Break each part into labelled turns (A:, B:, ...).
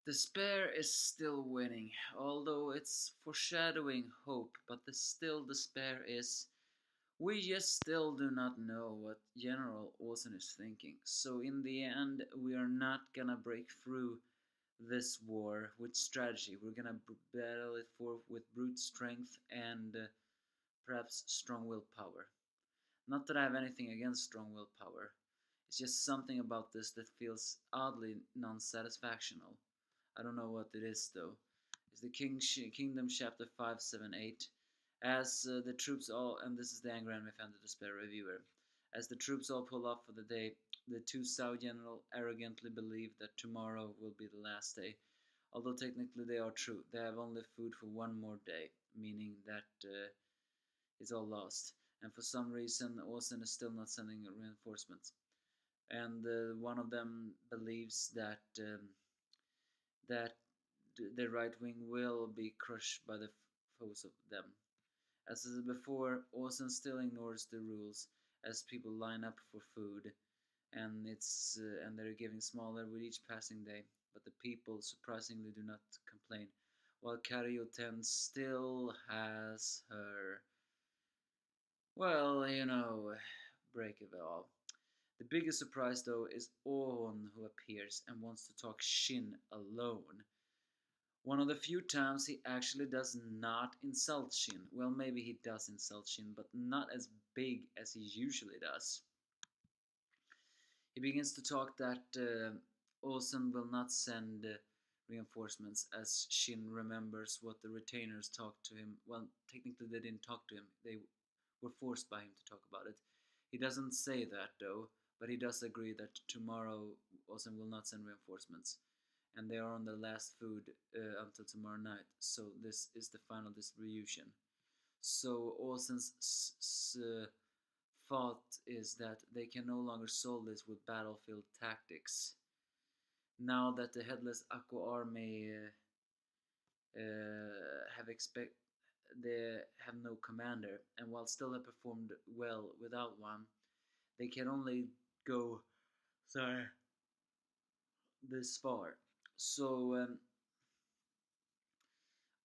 A: Despair is still winning, although it's foreshadowing hope, but the still despair is. We just still do not know what General Olsen is thinking, so in the end, we are not gonna break through this war with strategy. We're gonna battle it for with brute strength and perhaps strong willpower. Not that I have anything against strong willpower. It's just something about this that feels oddly non-satisfactional. I don't know what it is though. It's the Kingdom chapter 578. As the troops all, and this is the Angry Anime Fan, the Despair reviewer. As the troops all pull off for the day, the two Sao general arrogantly believe that tomorrow will be the last day. Although technically they are true, they have only food for one more day, meaning that it's all lost. And for some reason, Osen is still not sending reinforcements. And one of them believes that the right wing will be crushed by the foes of them. As before, Osen still ignores the rules as people line up for food, and they're getting smaller with each passing day. But the people surprisingly do not complain, while Karyoten still has her, well, break of it all. The biggest surprise though is Ohon, who appears and wants to talk Shin alone. One of the few times he actually does not insult Shin. Well, maybe he does insult Shin, but not as big as he usually does. He begins to talk that Olsen will not send reinforcements, as Shin remembers what the retainers talked to him. Well, technically they didn't talk to him, they were forced by him to talk about it. He doesn't say that though, but he does agree that tomorrow Olsen will not send reinforcements, and they are on their last food until tomorrow night. So this is the final distribution. So Olsen's thought is that they can no longer solve this with battlefield tactics. Now that the headless Akko army have expect they have no commander, and while still have performed well without one, they can only go sorry this far. So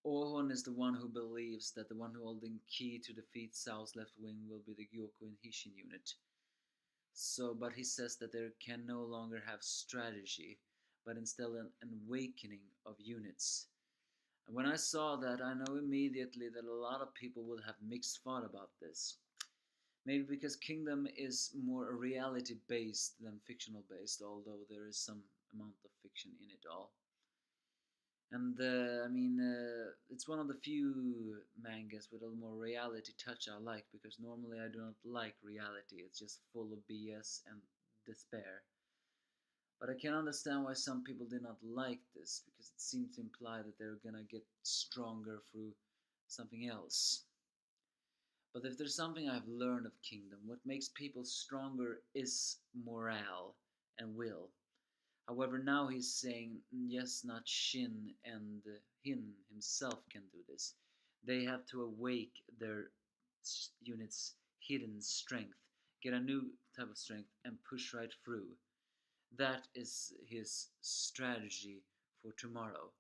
A: Ohon is the one who believes that the one holding key to defeat Sao's left wing will be the Gyoko and Hishin unit. So, but he says that they can no longer have strategy, but instead an awakening of units. And when I saw that, I know immediately that a lot of people would have mixed thought about this. Maybe because Kingdom is more reality based than fictional based, although there is some amount of fiction in it all. And it's one of the few mangas with a more reality touch I like, because normally I do not like reality. It's just full of BS and despair. But I can understand why some people did not like this, because it seemed to imply that they're gonna get stronger through something else. But if there's something I've learned of Kingdom, what makes people stronger is morale and will. However, now he's saying, yes, not Shin and Hin himself can do this. They have to awake their unit's hidden strength, get a new type of strength, and push right through. That is his strategy for tomorrow.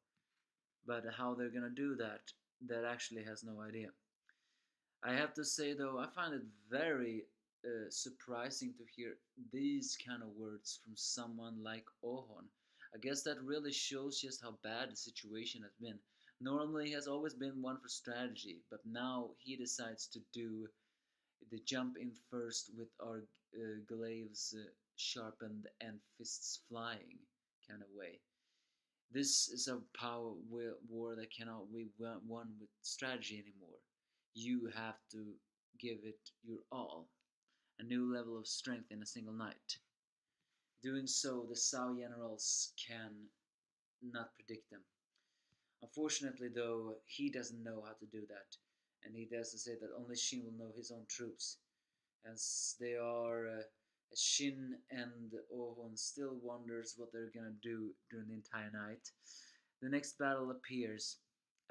A: But how they're gonna do that, that actually has no idea. I have to say though, I find it very surprising to hear these kind of words from someone like Ohon. I guess that really shows just how bad the situation has been. Normally, he has always been one for strategy, but now he decides to do the jump in first with our glaives sharpened and fists flying kind of way. This is a power war that cannot be won with strategy anymore. You have to give it your all. A new level of strength in a single night. Doing so, the Sao generals can not predict them. Unfortunately, though, he doesn't know how to do that, and he does say that only Shin will know his own troops, as they are. As Shin and Ohon still wonders what they're gonna do during the entire night. The next battle appears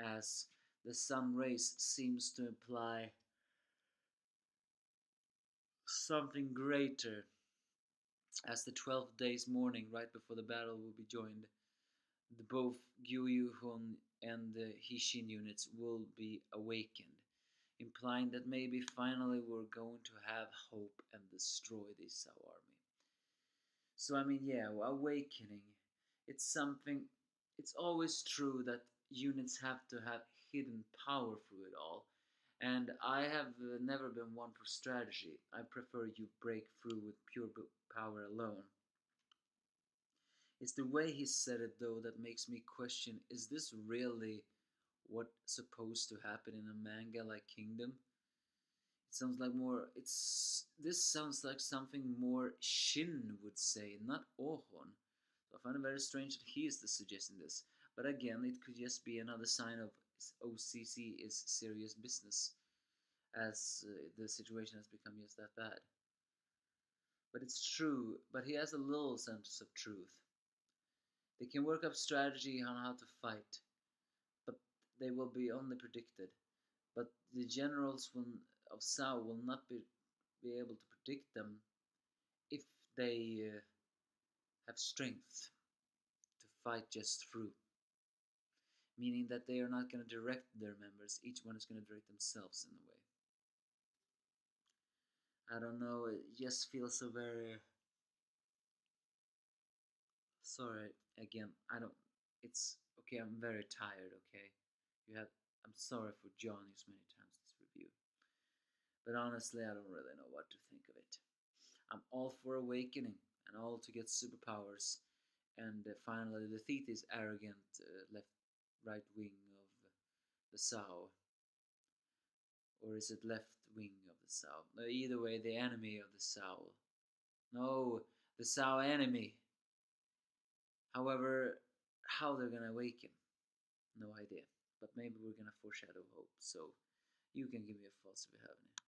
A: as the sun rays seems to imply something greater, as the 12th day's morning right before the battle will be joined. The both Gyuyuhun and the Hishin units will be awakened, implying that maybe finally we're going to have hope and destroy the Sao army. So I mean, yeah, awakening. It's something. It's always true that units have to have hidden power through it all, and I have never been one for strategy. I prefer you break through with pure power alone. It's the way he said it though that makes me question: is this really what's supposed to happen in a manga like Kingdom? It sounds like more. It's this sounds like something more Shin would say, not Ohon. So I find it very strange that he is the suggesting this. But again, it could just be another sign of OCC is serious business, as the situation has become just that bad. But it's true. But he has a little sense of truth. They can work up strategy on how to fight, but they will be only predicted. But the generals of Sao will not be able to predict them if they have strength to fight just through. Meaning that they are not going to direct their members, each one is going to direct themselves in a way. I don't know, it just feels so very. Sorry, again, I don't. It's okay, I'm very tired, okay? You have. I'm sorry for John you so many times this review. But honestly, I don't really know what to think of it. I'm all for awakening and all to get superpowers and finally defeat this arrogant left right wing of the Sao, or is it left wing of the Sao? Either way, the enemy of the Sao. No, the Sao enemy. However, how they're gonna awaken, no idea. But maybe we're gonna foreshadow hope. So you can give me a false if you have any.